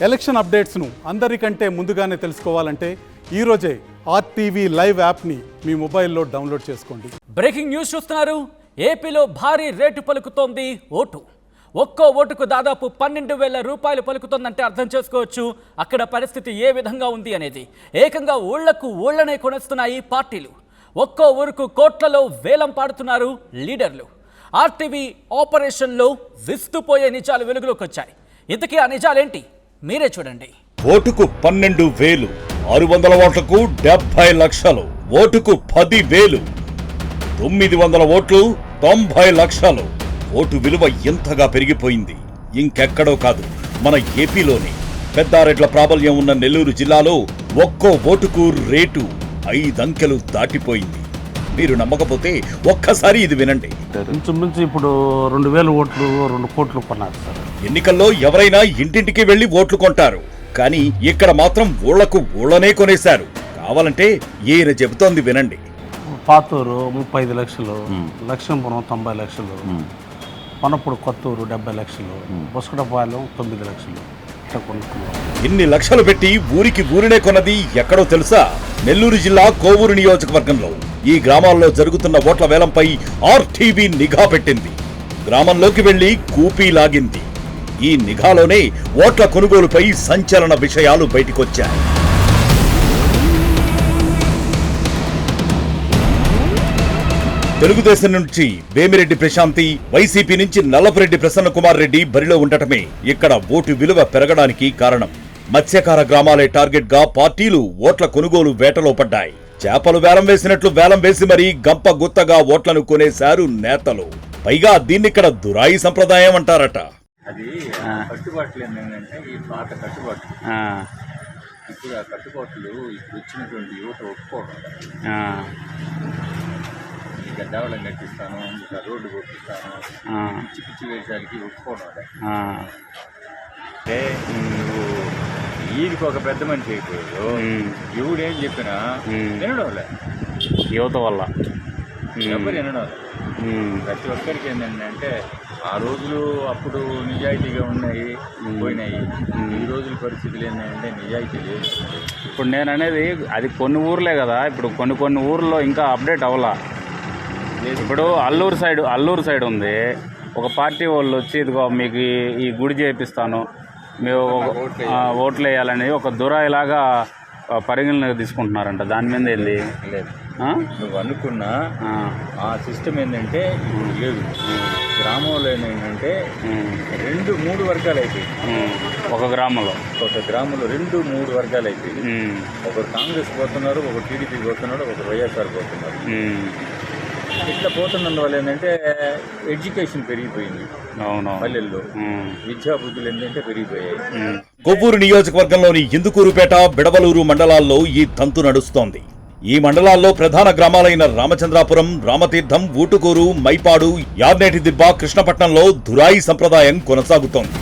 Election అప్డేట్స్ను అందరికంటే ముందుగానే తెలుసుకోవాలంటే ఈరోజే ఆర్టీవీ లైవ్ యాప్ని మీ మొబైల్లో డౌన్లోడ్ చేసుకోండి. బ్రేకింగ్ న్యూస్ చూస్తున్నారు. ఏపీలో భారీ రేటు పలుకుతోంది ఓటు. ఒక్కో ఓటుకు దాదాపు 12,000 రూపాయలు పలుకుతోందంటే అర్థం చేసుకోవచ్చు అక్కడ పరిస్థితి ఏ విధంగా ఉంది అనేది. ఏకంగా ఊళ్ళనే కొనేస్తున్నాయి పార్టీలు. ఒక్కో ఊరుకు కోట్లలో వేలం పాడుతున్నారు లీడర్లు. ఆర్టీవీ ఆపరేషన్లో విస్తుపోయే నిజాలు వెలుగులోకి వచ్చాయి. ఇంతకీ ఆ నిజాలేంటి మీరే చూడండి. ఓటుకు 12,000, 600 ఓట్లకు 70 లక్షలు, ఓటుకు 10,000, 900 ఓట్లు 90 లక్షలు. ఓటు విలువ ఎంతగా పెరిగిపోయింది. ఇంకెక్కడో కాదు, మన ఏపీలోనే. పెద్దారెడ్ల ప్రాబల్యం ఉన్న నెల్లూరు జిల్లాలో ఒక్కో ఓటుకు రేటు 5 అంకెలు దాటిపోయింది. మీరు నమ్మకపోతే ఒక్కసారి ఇది వినండి. ఇంచుమించు ఇప్పుడు 2,000 ఓట్లు 2 కోట్లు కొన్నారు సార్. ఎన్నికల్లో ఎవరైనా ఇంటింటికి వెళ్లి ఓట్లు కొంటారు, కానీ ఇక్కడ మాత్రం ఊళ్ళనే కొనేశారు. కావాలంటే ఈయన చెబుతోంది వినండి. పాతూరు 35 లక్షలు, లక్ష్మీపురం 90 లక్షలు, పనప్పుడు కొత్తూరు 70 లక్షలు, బొస్కడపాలెం 9 లక్షలు ఇట్లా కొనుక్కున్నారు. ఇన్ని లక్షలు పెట్టి ఊరినే కొన్నది ఎక్కడో తెలుసా? నెల్లూరు జిల్లా కోవూరు నియోజకవర్గంలో. ఈ గ్రామాల్లో జరుగుతున్న ఓట్ల వేలంపై ఆర్టీవీ నిఘా పెట్టింది. గ్రామంలోకి వెళ్లి కూపీ లాగింది. ఈ నిఘాలోనే ఓట్ల కొనుగోలుపై సంచలన విషయాలు బయటికొచ్చాయి. తెలుగుదేశం నుంచి వేమిరెడ్డి ప్రశాంతి, వైసీపీ నుంచి నల్లపురెడ్డి ప్రసన్న కుమార్ రెడ్డి బరిలో ఉండటమే ఇక్కడ ఓటు విలువ పెరగడానికి కారణం. మత్స్యకార గ్రామాలే టార్గెట్ గా పార్టీలు ఓట్ల కొనుగోలు వేటలో పడ్డాయి. చేపలు వేలం వేసినట్లు వేలం వేసి మరీ గంప గుత్తగా ఓట్లను కొనేశారు నేతలు. పైగా దీన్నిక్కడ దురాయి సంప్రదాయం అంటారట. అది కట్టుబాట్లు ఏంటంటే ఈ పాత కట్టుబాట్లు. ఇప్పుడు ఆ కట్టుబాట్లు ఇప్పుడు వచ్చినటువంటి యువత ఒప్పుకోవడం. ఇక డెవలప్ కట్టిస్తాను, ఇక రోడ్డు కొట్టిస్తాను, పిచ్చి పిచ్చి వేషాలకి ఒప్పుకోవడం. అంటే నువ్వు ఈయనకి ఒక పెద్ద మనిషి అయిపోయాడు, ఎవడేం చెప్పినా వినడం లే. యువత వల్ల ఎవరు వినడం లే. ప్రతి ఒక్కరికి ఏంటంటే ఆ రోజులు అప్పుడు నిజాయితీగా ఉన్నాయి, పోయినాయి. ఈ రోజుల పరిస్థితులు ఏంటంటే నిజాయితీ లేదు. ఇప్పుడు నేను అనేది అది కొన్ని ఊర్లే కదా, ఇప్పుడు కొన్ని ఊర్లో ఇంకా అప్డేట్ అవ్వాలా. ఇప్పుడు అల్లూరు సైడ్ ఉంది. ఒక పార్టీ వాళ్ళు వచ్చి ఇదిగో మీకు ఈ గుడి చేపిస్తాను, మేము ఓట్లు వేయాలని ఒక దురాయిలాగా పరిగణలోకి తీసుకుంటున్నారంట. దాని మీద ఏంది లేదు. నువ్వు అనుకున్న ఆ సిస్టమ్ ఏంటంటే లేదు. గ్రామంలో ఏంటంటే 2-3 వర్గాలు అయిపోయింది. ఒక గ్రామంలో 2-3 వర్గాలు అయిపోయింది. ఒకరు కాంగ్రెస్ పోతున్నారు, ఒకరు టీడీపీ పోతున్నాడు, ఒకరు వైఎస్ఆర్ పోతున్నారు. ఇట్లా పోతున్నందువల్ల ఏంటంటే ఎడ్యుకేషన్ పెరిగిపోయింది. పల్లెల్లో విద్యా బుద్ధులు ఏంటంటే పెరిగిపోయాయి. కొవ్వూరు నియోజకవర్గంలోని ఇందుకూరుపేట, బిడవలూరు మండలాల్లో ఈ తంతు నడుస్తోంది. ఈ మండలాల్లో ప్రధాన గ్రామాలైన రామచంద్రాపురం, రామతీర్థం, ఊటుకూరు, మైపాడు, యార్నేటి దిబ్బ, కృష్ణపట్నంలో దురాయి సంప్రదాయం కొనసాగుతోంది.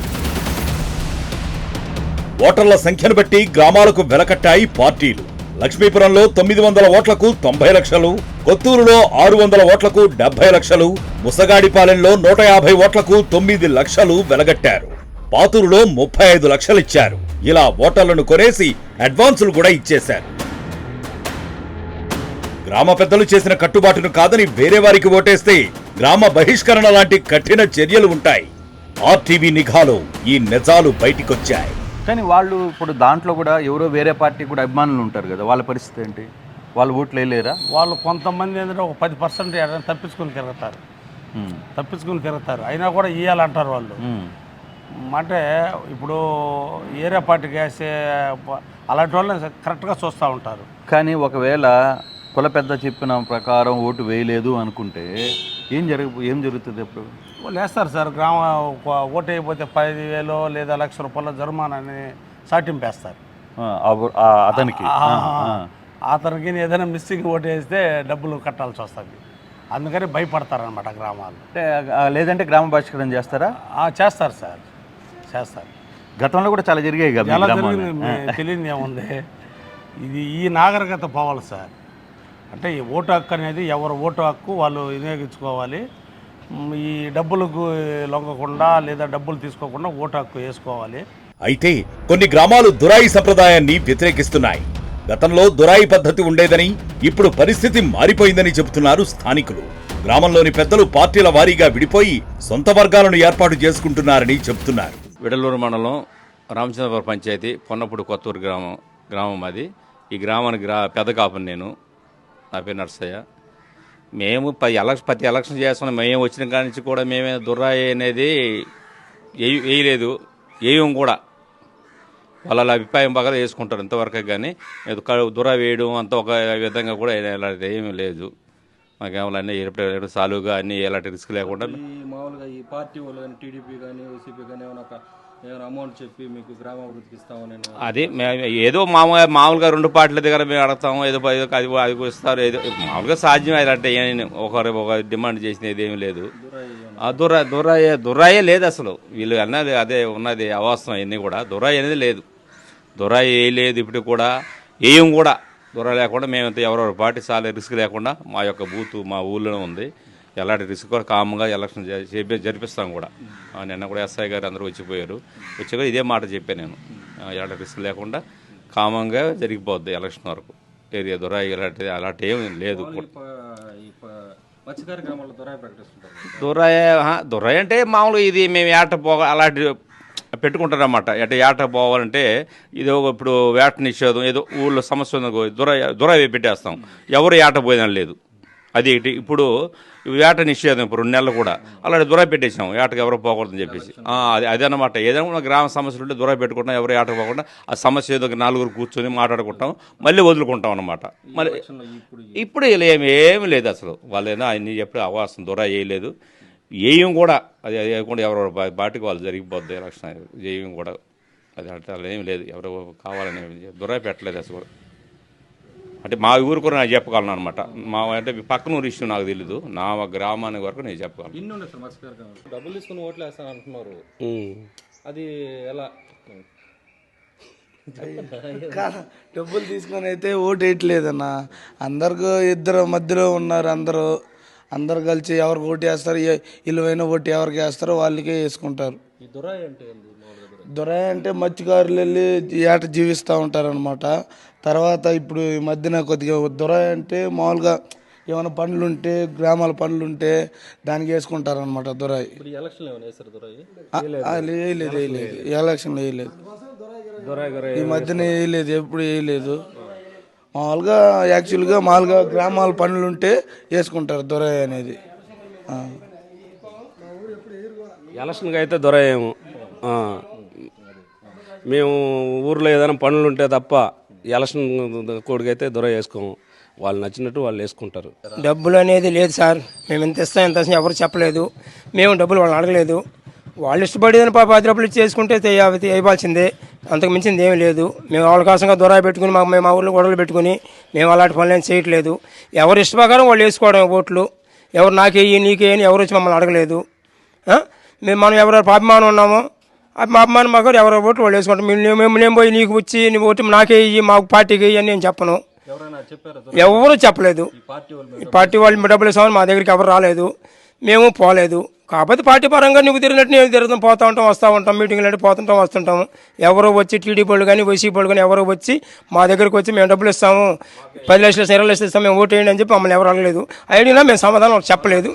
ఓటర్ల సంఖ్యను బట్టి గ్రామాలకు వెలకట్టాయి పార్టీలు. లక్ష్మీపురంలో 900 ఓట్లకు 90 లక్షలు, కొత్తూరులో 600 ఓట్లకు 70 లక్షలు, ముసగాడిపాలెంలో 150 ఓట్లకు 9 లక్షలు వెలగట్టారు. పాతూరులో 35 లక్షలిచ్చారు. ఇలా ఓటర్లను కొనేసి అడ్వాన్సులు కూడా ఇచ్చేశారు. గ్రామ పెద్దలు చేసిన కట్టుబాటును కాదని వేరే వారికి ఓటేస్తే గ్రామ బహిష్కరణ లాంటి కఠిన చర్యలు ఉంటాయి. ఆర్టీవీ నిఘాలో ఈ నిజాలు బయటికొచ్చాయి. కానీ వాళ్ళు ఇప్పుడు దాంట్లో కూడా ఎవరో వేరే పార్టీ కూడా అభిమానులు ఉంటారు కదా, వాళ్ళ పరిస్థితి ఏంటి? వాళ్ళు ఓట్లు వేయలేరా? వాళ్ళు కొంతమంది ఏంటంటే ఒక 10% తప్పించుకుని తిరుగుతారు. అయినా కూడా ఇవ్వాలంటారు వాళ్ళు. అంటే ఇప్పుడు ఏరియా పార్టీకి వేసే అలాంటి వాళ్ళని కరెక్ట్గా చూస్తూ ఉంటారు. కానీ ఒకవేళ కుల పెద్ద చెప్పిన ప్రకారం ఓటు వేయలేదు అనుకుంటే ఏం జరుగుతుంది? అప్పుడు వాళ్ళు వేస్తారు సార్. ఓటు అయిపోతే 10,000 లేదా ₹1,00,000 జరిమానాని సాటింపేస్తారు అతనికి ఏదైనా మిస్సింగ్ ఓటు వేస్తే డబ్బులు కట్టాల్సి వస్తుంది. అందుకని భయపడతారనమాట గ్రామాలు. లేదంటే గ్రామ బహిష్కరణ చేస్తారా? చేస్తారు సార్, చేస్తారు. గతంలో కూడా చాలా జరిగాయి కదా. ఎలా జరిగింది తెలియదు ఏముంది. ఇది ఈ నాగరికత పోవాలి సార్. అంటే ఈ ఓటు హక్కు అనేది ఎవరు ఓటు హక్కు వాళ్ళు వినియోగించుకోవాలి. ఈ డబ్బులకు లొంగకుండా లేదా డబ్బులు తీసుకోకుండా ఓటు హక్కు వేసుకోవాలి. అయితే కొన్ని గ్రామాలు దురాయి సంప్రదాయాన్ని వ్యతిరేకిస్తున్నాయి. గతంలో దురాయి పద్ధతి ఉండేదని, ఇప్పుడు పరిస్థితి మారిపోయిందని చెబుతున్నారు స్థానికులు. గ్రామంలోని పెద్దలు పార్టీల వారీగా విడిపోయి సొంత వర్గాలను ఏర్పాటు చేసుకుంటున్నారని చెబుతున్నారు. విడలూరు మండలం రామచంద్రపురం పంచాయతీ పొన్నపూడి కొత్తూరు గ్రామం అది. ఈ గ్రామానికి పెద్ద కాపుని నేను. నా పేరు నర్సయ్య. మేము ప్రతి ఎలక్షన్ చేస్తున్నాం. మేము వచ్చిన కాడి నుంచి కూడా మేమే దుర్రాయి అనేది వేయలేదు, వేయం కూడా. వాళ్ళ అభిప్రాయం బాగా వేసుకుంటారు ఇంతవరకు, కానీ దుర్రాయి వేయడం అంత ఒక విధంగా కూడా ఎలాంటి ఏమీ లేదు. మాకేమో అన్నీ ఎప్పుడు సాలుగా అన్నీ ఎలాంటి రిస్క్ లేకుండా. మామూలుగా ఈ పార్టీ వాళ్ళు కానీ టీడీపీ కానీ వైసీపీ కానీ ఏమైనా అమౌంట్ చెప్పి మీకు గ్రామాభివృద్ధికి ఇస్తామని అది ఏదో మామూలుగా 2 పార్టీల దగ్గర మేము అడుగుతాము, ఏదో అది ఇస్తారు, ఏదో మామూలుగా సాధ్యం అంటే ఒక డిమాండ్ చేసినది ఏమీ లేదు. దురాయే లేదు అసలు. వీళ్ళు అన్నది అదే ఉన్నది అవాస్తవం. అన్నీ కూడా దురాయి అనేది లేదు. దురాయి లేదు ఇప్పుడు కూడా, ఏం కూడా దూరం లేకుండా మేమంతా ఎవరెవరి పార్టీ చాలా రిస్క్ లేకుండా మా యొక్క బూత్ మా ఊళ్ళోనే ఉంది. ఎలాంటి రిస్క్ కూడా కామ్గా ఎలక్షన్ జరిపిస్తాం కూడా. నిన్న కూడా ఎస్ఐ గారు అందరూ వచ్చిపోయారు. వచ్చి ఇదే మాట చెప్పాను నేను. ఎలాంటి రిస్క్ లేకుండా కామంగా జరిగిపోద్ది ఎలక్షన్ వరకు. ఏరియా దురాయి అలాంటి ఏమి లేదు. దురాయి అంటే మామూలుగా ఇది మేము అలాంటి పెట్టుకుంటారన్నమాట. ఏట పోవాలంటే ఇది ఇప్పుడు వేట నిషేధం, ఏదో ఊళ్ళో సమస్య ఉంది, దురాయి పెట్టేస్తాం. ఎవరు ఏట పోయినా లేదు. అది ఇప్పుడు వేట నిషేధం ఇప్పుడు 2 నెలలు కూడా అలాంటి దురాయి పెట్టేసాం. ఏటకు ఎవరు పోకూడదని చెప్పేసి. అదనమాట. ఏదైనా గ్రామ సమస్యలు ఉంటే దురాయి పెట్టుకుంటాం. ఎవరు ఏటకు పోకుండా ఆ సమస్య ఏదో 4 కూర్చొని మాట్లాడుకుంటాం, మళ్ళీ వదులుకుంటాం అన్నమాట. మళ్ళీ ఇప్పుడు ఏమీ లేదు అసలు. వాళ్ళైనా అన్ని చెప్పి అవాసం దురాయి వేయలేదు. ఏం కూడా అది కూడా ఎవరెవరు పార్టీకి వాళ్ళు జరిగిపోద్ది ఎలక్షన్. ఏం కూడా అది అట్లా ఏం లేదు. ఎవరు కావాలని దురాయి పెట్టలేదు అసలు. అంటే మా ఊరు కూడా నేను చెప్పగలను అనమాట. మా అంటే పక్కన ఊరు ఇష్యూ నాకు తెలీదు. నా గ్రామానికి వరకు నేను చెప్పగలను. డబ్బులు తీసుకుని ఓట్లు వేస్తాను అంటున్నారు, అది ఎలా? డబ్బులు తీసుకొని అయితే ఓటు వేయట్లేదన్న. అందరికీ ఇద్దరు మధ్యలో ఉన్నారు. అందరు కలిసి ఎవరికి ఓటు వేస్తారు, విలువైన ఓటు ఎవరికి వేస్తారో వాళ్ళకే వేసుకుంటారు. దురాయి అంటే మత్స్యకారులు వెళ్ళి ఏట జీవిస్తూ ఉంటారనమాట. తర్వాత ఇప్పుడు ఈ మధ్యన కొద్దిగా దురాయి అంటే మామూలుగా ఏమైనా పనులు ఉంటే, గ్రామాల పనులు ఉంటే దానికి వేసుకుంటారనమాట దురాయి. వేయలేదు, ఎలక్షన్లో వేయలేదు. ఈ మధ్యన వేయలేదు, ఎప్పుడు వేయలేదు. మామూలుగా యాక్చువల్గా మామూలుగా గ్రామాల పనులు ఉంటే వేసుకుంటారు దురాయి అనేది. ఎలక్షన్కి అయితే దొరయ్యాము. మేము ఊర్లో ఏదైనా పనులు ఉంటే తప్ప ఎలక్షన్ కోడికి అయితే దొర వేసుకోము. వాళ్ళు నచ్చినట్టు వాళ్ళు వేసుకుంటారు. డబ్బులు అనేది లేదు సార్. మేము ఎంత ఇస్తాం ఎంత ఎవరు చెప్పలేదు. మేము డబ్బులు వాళ్ళని అడగలేదు. వాళ్ళు ఇష్టపడేదని 10 రూపాయలు ఇచ్చి చేసుకుంటే వేయవలసిందే. అంతకు మించింది ఏమీ లేదు. మేము వాళ్ళ కోసంగా దొర పెట్టుకుని మేము మా ఊళ్ళో గొడవలు పెట్టుకుని మేము అలాంటి పనులు ఏం చేయట్లేదు. ఎవరు ఇష్ట ప్రకారం వాళ్ళు వేసుకోవడం ఓట్లు. ఎవరు నాకేయి నీకేయని ఎవరు వచ్చి మమ్మల్ని అడగలేదు. మనం ఎవరెవరు అభిమానం ఉన్నామో మా అభిమానం మాకు ఎవరో ఓట్లు వాళ్ళు వేసుకుంటాం. మేము పోయి నీకు వచ్చి నీ ఓటు నాకే ఇయ్యి మాకు పార్టీకి ఇయ్యి అని నేను చెప్పను. ఎవరు చెప్పలేదు. ఈ పార్టీ వాళ్ళు డబ్బులు ఇస్తామని మా దగ్గరికి ఎవరు రాలేదు, మేము పోలేదు. కాకపోతే పార్టీ పరంగా నువ్వు తిరిగినట్టు నేను తిరుగుతాం, పోతూ ఉంటాం, వస్తూ ఉంటాం, మీటింగ్లు అంటే పోతుంటాం, వస్తుంటాము. ఎవరో వచ్చి టీడీపీ వాళ్ళు కానీ వైసీపీ వాళ్ళు కానీ ఎవరో వచ్చి మా దగ్గరికి వచ్చి మేము డబ్బులు ఇస్తాము, 10 లక్షలు 20 లక్షలు ఇస్తాము, మేము ఓటు వేయండి అని చెప్పి మమ్మల్ని ఎవరు అడగలేదు. అయినా మేము సమాధానం చెప్పలేదు.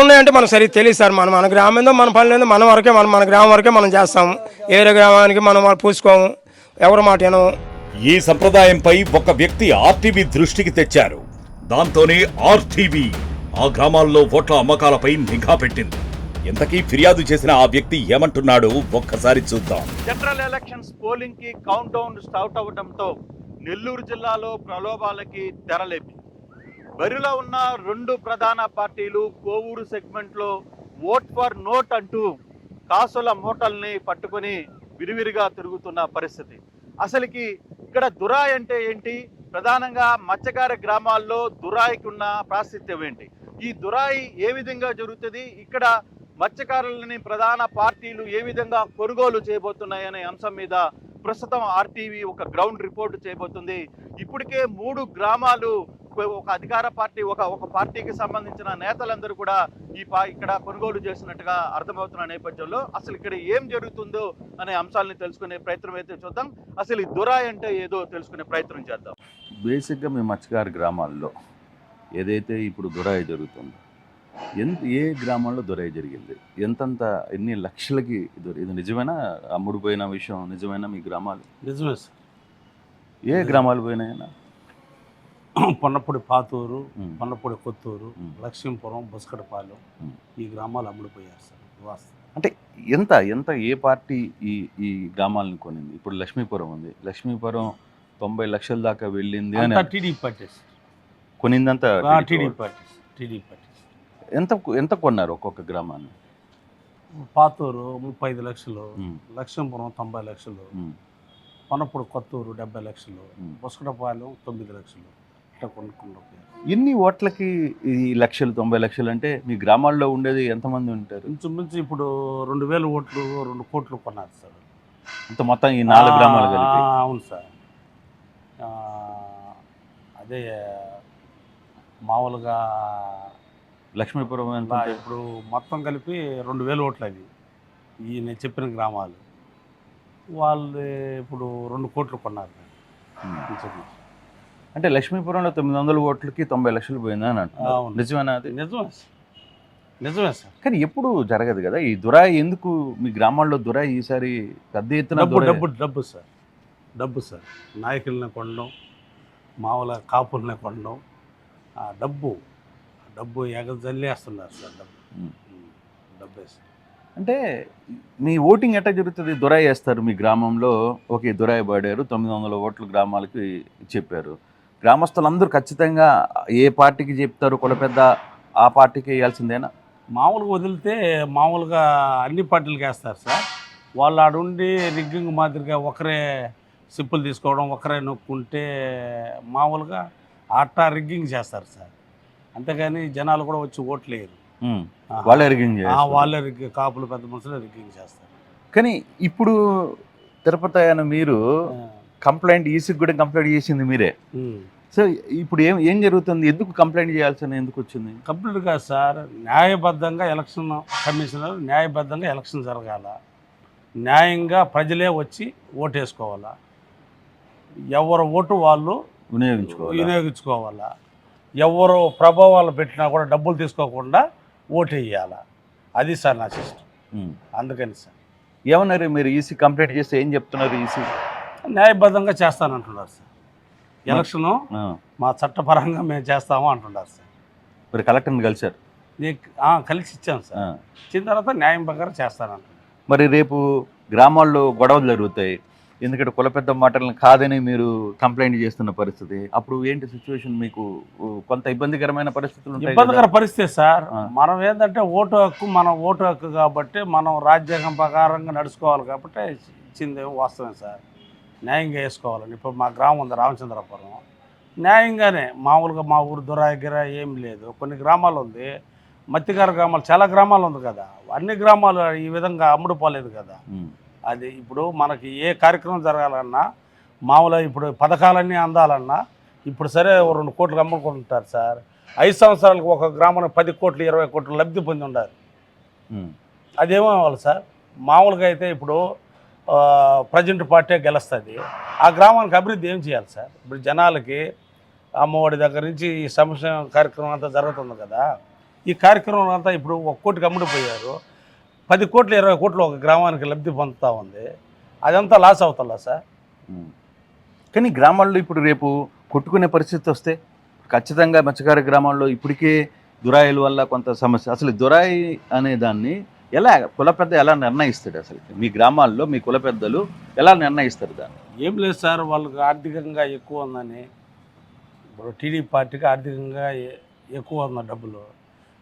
ఉన్నాయంటే మనకు సరిగ్గా తెలియదు సార్. మన గ్రామం ఏందో మన పనులు ఏందో మన గ్రామం వరకే మనం చేస్తాము. వేరే గ్రామానికి మనం పూసుకోము, ఎవరి మాట వినము. ఈ సంప్రదాయంపై ఒక వ్యక్తి ఆర్టీవీ దృష్టికి తెచ్చారు. దాంతోనే ఆర్టీవీ ఆ గ్రామాల్లో ఓట్ల అమ్మకాలపై నిఘా పెట్టింది. ఎంతకీ ఫిర్యాదు చేసిన ఆ వ్యక్తి ఏమంటున్నాడో ఒక్కసారి చూద్దాం. జనరల్ ఎలక్షన్స్ పోలింగ్ కి కౌంట్ డౌన్ స్టార్ట్ అవడంతో నెల్లూరు జిల్లాలో ప్రలోభాలకి తెరలేపి బరిలో ఉన్న 2 ప్రధాన పార్టీలు కోవూరు సెగ్మెంట్లో ఓట్ ఫర్ నోట్ అంటూ కాసుల మూటల్ని పట్టుకొని విరివిరిగా తిరుగుతున్న పరిస్థితి. అసలుకి ఇక్కడ దురాయి అంటే ఏంటి, ప్రధానంగా మత్స్యకార గ్రామాల్లో దురాయికి ఉన్న ప్రాశస్త్యం ఏంటి, ఈ దురాయి ఏ విధంగా జరుగుతుంది, ఇక్కడ మత్స్యకారులని ప్రధాన పార్టీలు ఏ విధంగా కొనుగోలు చేయబోతున్నాయనే అంశం మీద ప్రస్తుతం ఆర్టీవీ ఒక గ్రౌండ్ రిపోర్ట్ చేయబోతుంది. ఇప్పటికే 3 గ్రామాలు ఒక అధికార పార్టీ ఒక పార్టీకి సంబంధించిన నేతలందరూ కూడా ఇక్కడ కొనుగోలు చేసినట్టుగా అర్థమవుతున్న నేపథ్యంలో అసలు ఇక్కడ ఏం జరుగుతుందో అనే అంశాలని తెలుసుకునే ప్రయత్నం అయితే చూద్దాం. అసలు ఈ దురాయి అంటే ఏదో తెలుసుకునే ప్రయత్నం చేద్దాం. బేసిక్గా మీ మత్స్యకార గ్రామాల్లో ఏదైతే ఇప్పుడు దురాయి జరుగుతుందో ఏ గ్రామాల్లో దురాయి జరిగింది, ఎన్ని లక్షలకి ఇది నిజమేనా? అమ్ముడుపోయిన విషయం నిజమేనా? మీ గ్రామాలు నిజమే సార్. ఏ గ్రామాలు పోయినాయన్నా? పొన్నపూడి పాతూరు, పొన్నపూడి కొత్తూరు, లక్ష్మీపురం, బుస్కడపాలెం ఈ గ్రామాలు అమ్ముడిపోయారు సార్. వాస్తవం అంటే ఎంత ఏ పార్టీ ఈ గ్రామాలను కొనింది? ఇప్పుడు లక్ష్మీపురం ఉంది, లక్ష్మీపురం 90 లక్షల దాకా వెళ్ళింది అని టీడీపీ పార్టీ కొనిందంతా టీడీపీ పార్టీ. ఎంత కొన్నారు ఒక్కొక్క గ్రామాన్ని? పాతూరు 35 లక్షలు, లక్ష్మీపురం 90 లక్షలు, పొన్నపూడి కొత్తూరు 70 లక్షలు, బుస్కడపాలెం 9 లక్షలు ఇట్లా కొనుక్కున్నారు. ఎన్ని ఓట్లకి ఈ 90 లక్షలు అంటే మీ గ్రామాల్లో ఉండేది ఎంతమంది ఉంటారు? ఇంచుమించు ఇప్పుడు 2000 ఓట్లు 2 కోట్లు కొన్నారు సార్. అంత మొత్తం ఈ 4 గ్రామాలు కలిపి? అవును సార్. అదే మామూలుగా లక్ష్మీపురం ఎంత ఇప్పుడు మొత్తం కలిపి 2000 ఓట్లు అవి ఈ నేను చెప్పిన గ్రామాలు. వాళ్ళు ఇప్పుడు 2 కోట్లు కొన్నారు. అంటే లక్ష్మీపురంలో 900 ఓట్లకి 90 లక్షలు పోయిందని అంటున్నారు. నిజమేనా? అది నిజమే సార్. కానీ ఎప్పుడు జరగదు కదా ఈ దురాయి. ఎందుకు మీ గ్రామాల్లో దురాయి ఈసారి పెద్ద ఎత్తున? డబ్బు సార్. నాయకుల్ని కొనడం, మామూలుగా కాపుల్ని కొనడం, డబ్బు ఎగజల్లేస్తున్నారు సార్. డబ్బే సార్. అంటే మీ ఓటింగ్ ఎట్లా జరుగుతుంది? దురాయి వేస్తారు మీ గ్రామంలో, ఓకే దురాయి పడారు, 900 ఓట్లు గ్రామాలకి చెప్పారు. గ్రామస్తులందరూ ఖచ్చితంగా ఏ పార్టీకి చెప్తారు కుల పెద్ద ఆ పార్టీకి వేయాల్సిందేనా? మామూలుగా వదిలితే మామూలుగా అన్ని పార్టీలకు వేస్తారు సార్. వాళ్ళు ఆడుండి రిగ్గింగ్ మాదిరిగా ఒకరే సిప్పులు తీసుకోవడం, ఒకరే నొక్కుంటే మామూలుగా అట్టా రిగ్గింగ్ చేస్తారు సార్. అంతేగాని జనాలు కూడా వచ్చి ఓట్లు వేయరు. వాళ్ళే రిగ్గింగ్ కాపులు పెద్ద మనుషులు రిగ్గింగ్ చేస్తారు. కానీ ఇప్పుడు తిరుపతి అయిన మీరు కంప్లైంట్ ఈసీకి కూడా కంప్లైంట్ చేసింది మీరే. సో ఇప్పుడు ఏం జరుగుతుంది? ఎందుకు కంప్లైంట్ చేయాల్సిన ఎందుకు వచ్చింది? కంప్లీట్ కాదు సార్. న్యాయబద్ధంగా ఎలక్షన్ కమిషనర్ న్యాయబద్ధంగా ఎలక్షన్ జరగాల, న్యాయంగా ప్రజలే వచ్చి ఓటు వేసుకోవాలా, ఎవరు ఓటు వాళ్ళు వినియోగించుకోవాలా, ఎవరు ప్రభావాలు పెట్టినా కూడా డబ్బులు తీసుకోకుండా ఓటు వేయాలా. అది సార్ నా సిస్టమ్. అందుకని సార్. ఏమన్నారు మీరు? ఈసీ కంప్లైంట్ చేస్తే ఏం చెప్తున్నారు? ఈసీ న్యాయబద్ధంగా చేస్తానంటున్నారు సార్. ఎలక్షను మా చట్టపరంగా మేము చేస్తాము అంటున్నారు సార్. మరి కలెక్టర్ని కలిశారు? కలిసి ఇచ్చాము సార్. ఇచ్చిన తర్వాత న్యాయం ప్రకారం చేస్తానంటున్నారు. మరి రేపు గ్రామాల్లో గొడవలు జరుగుతాయి, ఎందుకంటే కుల పెద్ద మాటలను కాదని మీరు కంప్లైంట్ చేస్తున్న పరిస్థితి. అప్పుడు ఏంటి సిచ్యువేషన్? మీకు కొంత ఇబ్బందికరమైన పరిస్థితులు ఉంటాయి. ఇబ్బందికర పరిస్థితి సార్. మనం ఏంటంటే ఓటు హక్కు కాబట్టి మనం రాజ్యాంగం ప్రకారంగా నడుచుకోవాలి కాబట్టి ఇచ్చింది వాస్తవం సార్. న్యాయంగా వేసుకోవాలని. ఇప్పుడు మా గ్రామం ఉంది రామచంద్రపురం, న్యాయంగానే మామూలుగా మా ఊరు దురాగిర ఏం లేదు. కొన్ని గ్రామాలు ఉంది, మత్తికార గ్రామాలు చాలా గ్రామాలు ఉంది కదా, అన్ని గ్రామాలు ఈ విధంగా అమ్ముడుపోలేదు కదా. అది ఇప్పుడు మనకి ఏ కార్యక్రమం జరగాలన్నా మామూలుగా ఇప్పుడు పథకాలన్నీ అందాలన్నా ఇప్పుడు సరే 2 కోట్లు అమ్ముకుంటారు సార్. 5 సంవత్సరాలకు ఒక గ్రామానికి 10 కోట్లు 20 కోట్లు లబ్ధి పొంది ఉండాలి. అదేమో అవ్వాలి సార్. మామూలుగా అయితే ఇప్పుడు ప్రజెంట్ పార్టీ గెలుస్తుంది, ఆ గ్రామానికి అభివృద్ధి ఏం చేయాలి సార్? ఇప్పుడు జనాలకి అమ్మఒడి దగ్గర నుంచి ఈ సంక్షేమ కార్యక్రమం అంతా జరుగుతుంది కదా. ఈ కార్యక్రమం అంతా ఇప్పుడు 1 కోటికి అమ్ముడిపోయారు, 10 కోట్లు 20 కోట్లు ఒక గ్రామానికి లబ్ధి పొందుతూ ఉంది. అదంతా లాస్ అవుతుందా సార్? కానీ గ్రామాల్లో ఇప్పుడు రేపు కొట్టుకునే పరిస్థితి వస్తే ఖచ్చితంగా మత్స్యకార గ్రామాల్లో ఇప్పటికే దురాయిల వల్ల కొంత సమస్య. అసలు దురాయి అనే దాన్ని కుల పెద్ద ఎలా నిర్ణయిస్తాడు? అసలు మీ గ్రామాల్లో మీ కుల పెద్దలు ఎలా నిర్ణయిస్తారు దాన్ని? ఏం లేదు సార్, వాళ్ళకి ఆర్థికంగా ఎక్కువ ఉందని. ఇప్పుడు టీడీపీ పార్టీకి ఆర్థికంగా ఎక్కువ ఉన్న డబ్బులు,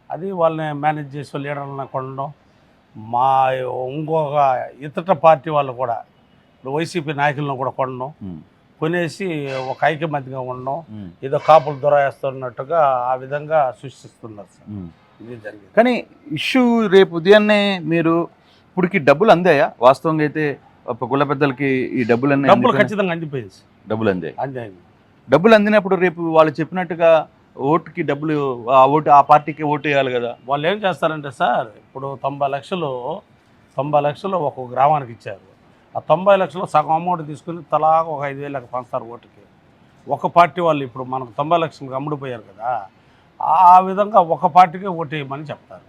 అది వాళ్ళని మేనేజ్ చేసి లీడర్లను కొనడం. మా ఇంకొక ఇతర పార్టీ వాళ్ళు కూడా ఇప్పుడు వైసీపీ నాయకులను కూడా కొనడం, కొనేసి ఒక ఐక్యమత్యంగా ఉండడం, ఏదో కాపులు దొరాయిస్తున్నట్టుగా ఆ విధంగా సృష్టిస్తున్నారు సార్. ఇది జరిగింది. కానీ ఇష్యూ రేపు ఉదయాన్నే మీరు ఇప్పటికి డబ్బులు అందాయా? వాస్తవంగా అయితే కుల పెద్దలకి ఈ డబ్బులు ఖచ్చితంగా అందిపోయింది. డబ్బులు అందాయి. డబ్బులు అందినప్పుడు రేపు వాళ్ళు చెప్పినట్టుగా ఓటుకి డబ్బులు, ఆ ఓటు ఆ పార్టీకి ఓటు వేయాలి కదా. వాళ్ళు ఏం చేస్తారంటే సార్, ఇప్పుడు 90 లక్షలు ఒక గ్రామానికి ఇచ్చారు. ఆ 90 లక్షలు సగం అమౌంట్ తీసుకుని తలా ఒక 5,000 లెక్క పంచుతారు ఓటుకి. ఒక పార్టీ వాళ్ళు ఇప్పుడు మనకు 90 లక్షలకు అమ్ముడిపోయారు కదా, ఆ విధంగా ఒక పార్టీకే ఓటు వేయమని చెప్తారు.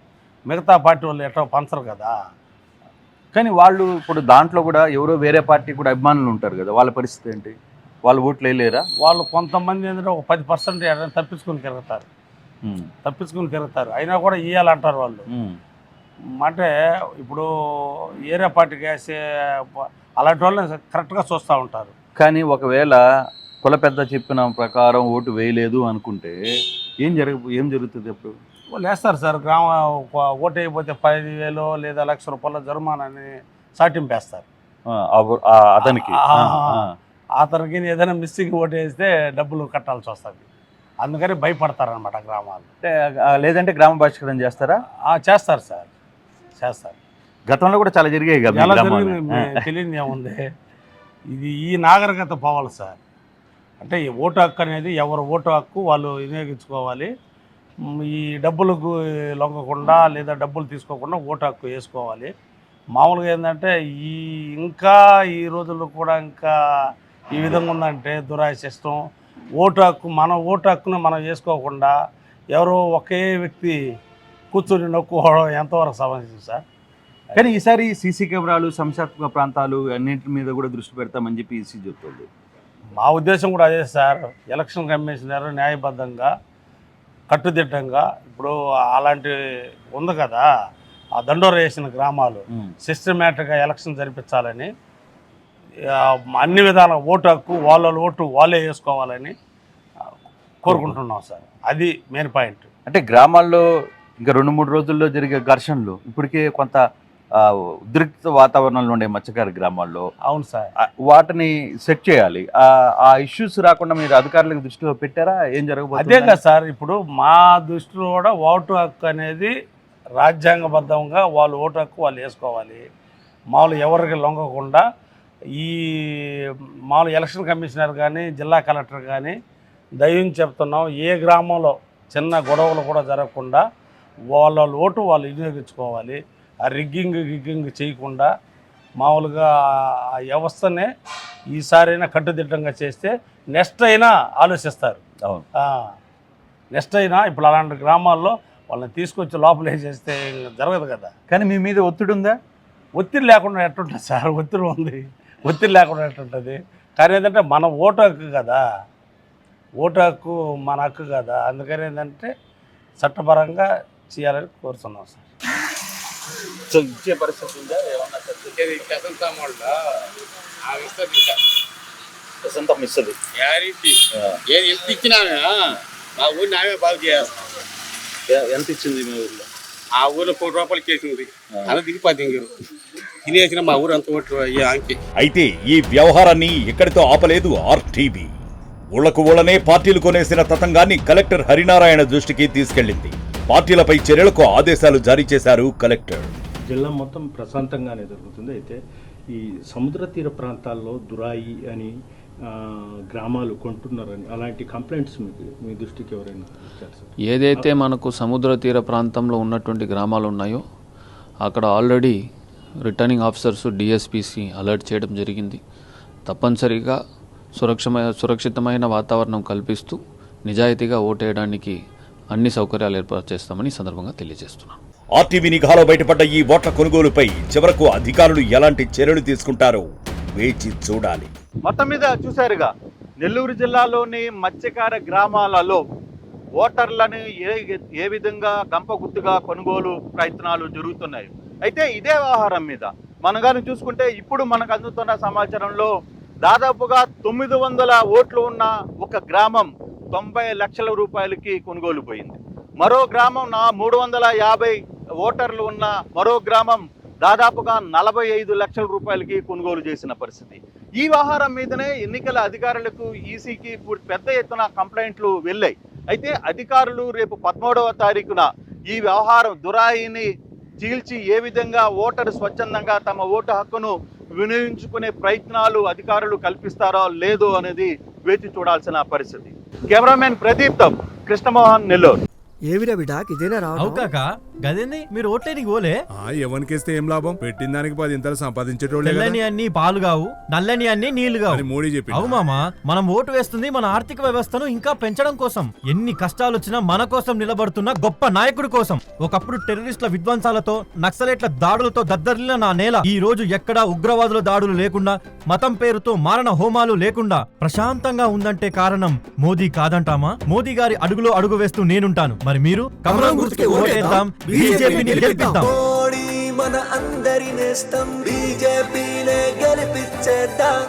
మిగతా పార్టీ వాళ్ళు ఎట్లా పంచరు కదా. కానీ వాళ్ళు ఇప్పుడు దాంట్లో కూడా ఎవరో వేరే పార్టీ కూడా అభిమానులు ఉంటారు కదా, వాళ్ళ పరిస్థితి ఏంటి? వాళ్ళు ఓట్లు వేయలేరా? వాళ్ళు కొంతమంది ఏంటంటే ఒక 10% తప్పించుకుని తిరుగుతారు. అయినా కూడా ఇవ్వాలంటారు వాళ్ళు. అంటే ఇప్పుడు ఏరియా పార్టీకి వేసే అలాంటి వాళ్ళని కరెక్ట్గా చూస్తూ ఉంటారు. కానీ ఒకవేళ కుల పెద్ద చెప్పిన ప్రకారం ఓటు వేయలేదు అనుకుంటే ఏం జరుగుతుంది అప్పుడు? వాళ్ళు వేస్తారు సార్, ఓటు వేయకపోతే 10,000 లేదా ₹1,00,000 జరిమానాని సాటింపేస్తారు అతనికి. అతనికి ఏదైనా మిస్సింగ్ ఓటు వేస్తే డబ్బులు కట్టాల్సి వస్తుంది. అందుకని భయపడతారనమాట గ్రామాలు. లేదంటే గ్రామ బహిష్కరణ చేస్తారా? చేస్తారు సార్, చేస్తారు. గతంలో కూడా చాలా జరిగాయి కదా. ఎలా జరిగింది తెలియదు ఏముంది. ఈ నాగరికత పోవాలి సార్. అంటే ఈ ఓటు హక్కు అనేది ఎవరు ఓటు హక్కు వాళ్ళు వినియోగించుకోవాలి. ఈ డబ్బులకు లొంగకుండా లేదా డబ్బులు తీసుకోకుండా ఓటు హక్కు వేసుకోవాలి. మామూలుగా ఏంటంటే ఇంకా ఈ రోజుల్లో కూడా ఇంకా ఈ విధంగా ఉందంటే దురాశిష్టం. మన ఓటు హక్కును మనం వేసుకోకుండా ఎవరో ఒకే వ్యక్తి కూర్చొని నొక్కుకోవడం ఎంతవరకు సమస్య సార్? కానీ ఈసారి సీసీ కెమెరాలు, సంశాత్మక ప్రాంతాలు అన్నింటి మీద కూడా దృష్టి పెడతామని చెప్పి ఈసీ చెప్తుంది. మా ఉద్దేశం కూడా అదే సార్. ఎలక్షన్ కమిషనర్ న్యాయబద్ధంగా కట్టుదిట్టంగా ఇప్పుడు అలాంటి ఉంది కదా, ఆ దండోర వేసిన గ్రామాలు సిస్టమేటిక్గా ఎలక్షన్ జరిపించాలని, అన్ని విధాల ఓటు హక్కు వాళ్ళ ఓటు వాళ్ళే వేసుకోవాలని కోరుకుంటున్నాం సార్. అది మెయిన్ పాయింట్. అంటే గ్రామాల్లో ఇంకా 2-3 రోజుల్లో జరిగే ఘర్షణలు ఇప్పటికే కొంత ఉద్రిక్త వాతావరణంలో ఉండే మత్స్యకార గ్రామాల్లో. అవును సార్, వాటిని సెట్ చేయాలి. ఆ ఇష్యూస్ రాకుండా మీరు అధికారులకు దృష్టిలో పెట్టారా? ఏం జరగబోతుంది? అదే కదా సార్, ఇప్పుడు మా దృష్టిలో కూడా ఓటు హక్కు అనేది రాజ్యాంగబద్ధంగా వాళ్ళు ఓటు హక్కు వాళ్ళు వేసుకోవాలి. మామూలు ఎవరికి లొంగకుండా మామూలు ఎలక్షన్ కమిషనర్ కానీ జిల్లా కలెక్టర్ కానీ దయ్యం చెప్తున్నాం, ఏ గ్రామంలో చిన్న గొడవలు కూడా జరగకుండా వాళ్ళ ఓటు వాళ్ళు వినియోగించుకోవాలి. ఆ రిగ్గింగ్ చేయకుండా మామూలుగా ఆ వ్యవస్థనే ఈసారైనా కట్టుదిట్టంగా చేస్తే నెక్స్ట్ అయినా ఆలోచిస్తారు. అవును, నెక్స్ట్ అయినా ఇప్పుడు అలాంటి గ్రామాల్లో వాళ్ళని తీసుకొచ్చి లోపల వేసేస్తే జరగదు కదా. కానీ మీ మీద ఒత్తిడి ఉందా? ఒత్తిడి లేకుండా ఎట్టుంటుంది సార్? ఒత్తిడి ఉంది, ఒత్తిడి లేకుండా ఎట్టుంటుంది? కానీ ఏంటంటే మన ఓటు హక్కు కదా, ఓటు హక్కు మన హక్కు కదా. అందుకని ఏంటంటే చట్టపరంగా చేయాలని కోరుతున్నాం సార్. ఇచ్చే పరిస్థితి ఉందా? మా ఊరిని ఆమె బాగు చేయాలి. ఎంత ఇచ్చింది మీ ఊర్లో? ఆ ఊర్లో ₹1,00,000 చేసింది. అలా దిగిపోతుంది తినేసిన మా ఊరు అంత ఓట్లు ఆంకి. అయితే ఈ వ్యవహారాన్ని ఇక్కడితో ఆపలేదు ఆర్టీవీ. ఊళ్ళకు ఊళ్ళనే పార్టీలు కొనేసిన తతంగాన్ని కలెక్టర్ హరినారాయణ దృష్టికి తీసుకెళ్లింది. పార్టీలపై చర్యలకు ఆదేశాలు జారీ చేశారు కలెక్టర్. జిల్లా మొత్తం ప్రశాంతంగానే జరుగుతుంది. అయితే ఈ సముద్ర తీర ప్రాంతాల్లో దురాయి అని గ్రామాలు కొంటున్నారని అలాంటి కంప్లైంట్స్ మీ దృష్టికి ఎవరైనా వచ్చారు సార్? ఏదైతే మనకు సముద్ర తీర ప్రాంతంలో ఉన్నటువంటి గ్రామాలు ఉన్నాయో అక్కడ ఆల్రెడీ రిటర్నింగ్ ఆఫీసర్స్ డిఎస్పీసి అలర్ట్ చేయడం జరిగింది. తప్పనిసరిగా సురక్షితమైన వాతావరణం కల్పిస్తూ నిజాయితీగా ఓటేయడానికి అన్ని సౌకర్యాలు ఏర్పాటు చేస్తామని సందర్భంగా తెలియజేస్తున్నాను. ఆర్టీవీ నిఘాలో బయటపడ్డ ఈ ఓట్ల కొనుగోలుపై చివరకు అధికారులు ఎలాంటి చర్యలు తీసుకుంటారో వేచి చూడాలి. మొత్తం మీద చూశారుగా, నెల్లూరు జిల్లాలోని మత్స్యకార గ్రామాలలో ఓటర్లను ఏ విధంగా గంపగుత్తుగా కొనుగోలు ప్రయత్నాలు జరుగుతున్నాయి. అయితే ఇదే వ్యవహారం మీద మనం కానీ చూసుకుంటే ఇప్పుడు మనకు అందుతున్న సమాచారంలో దాదాపుగా 900 ఓట్లు ఉన్న ఒక గ్రామం 90 లక్షల రూపాయలకి కొనుగోలు పోయింది. మరో గ్రామం 350 ఓటర్లు ఉన్న మరో గ్రామం దాదాపుగా 45 లక్షల రూపాయలకి కొనుగోలు చేసిన పరిస్థితి. ఈ వ్యవహారం మీదనే ఎన్నికల అధికారులకు ఈసీకి పెద్ద ఎత్తున కంప్లైంట్లు వెళ్ళాయి. అయితే అధికారులు రేపు 13వ తారీఖున ఈ వ్యవహారం దురాయిని చీల్చి ఏ విధంగా ఓటరు స్వచ్ఛందంగా తమ ఓటు హక్కును వినియోగించుకునే ప్రయత్నాలు అధికారులు కల్పిస్తారో లేదో అనేది వేచి చూడాల్సిన పరిస్థితి. కెమెరామెన్ ప్రదీప్తో కృష్ణమోహన్, నెల్లూరు. ఏమిరా బిడ్డ ఇదేనా రావుకాక గదేంది మీరు ఓట్లేనికి పోలే ఎవరికేస్తే ఏం లాభం? పెట్టిన దానికి 10 ఇంతలు సంపాదించేటోళ్ళే. తెల్లని అన్ని పాలు కావు, నల్లని అన్ని నీళ్లు కావు. మోడీ చెప్పి అవు మామా, మనం ఓటు వేస్తుంది మన ఆర్థిక వ్యవస్థను ఇంకా పెంచడం కోసం. ఎన్ని కష్టాలు వచ్చినా మన కోసం నిలబడుతున్న గొప్ప నాయకుడి కోసం. ఒకప్పుడు టెర్రరిస్టుల విధ్వంసాలతో, నక్సలైట్ల దాడులతో దద్దరిల్లిన నా నేల ఈ రోజు ఎక్కడా ఉగ్రవాదుల దాడులు లేకుండా, మతం పేరుతో మారణ హోమాలు లేకుండా ప్రశాంతంగా ఉందంటే కారణం మోదీ కాదంటామా? మోదీ గారి అడుగులో అడుగు వేస్తూ నేనుంటాను. మరి మీరు కమలం గుర్తుకి ఓటేద్దాం, బీజేపీని గెలిపిద్దాం. మన అందరి నేస్తం, బీజేపీనే గెలిపించేద్దాం.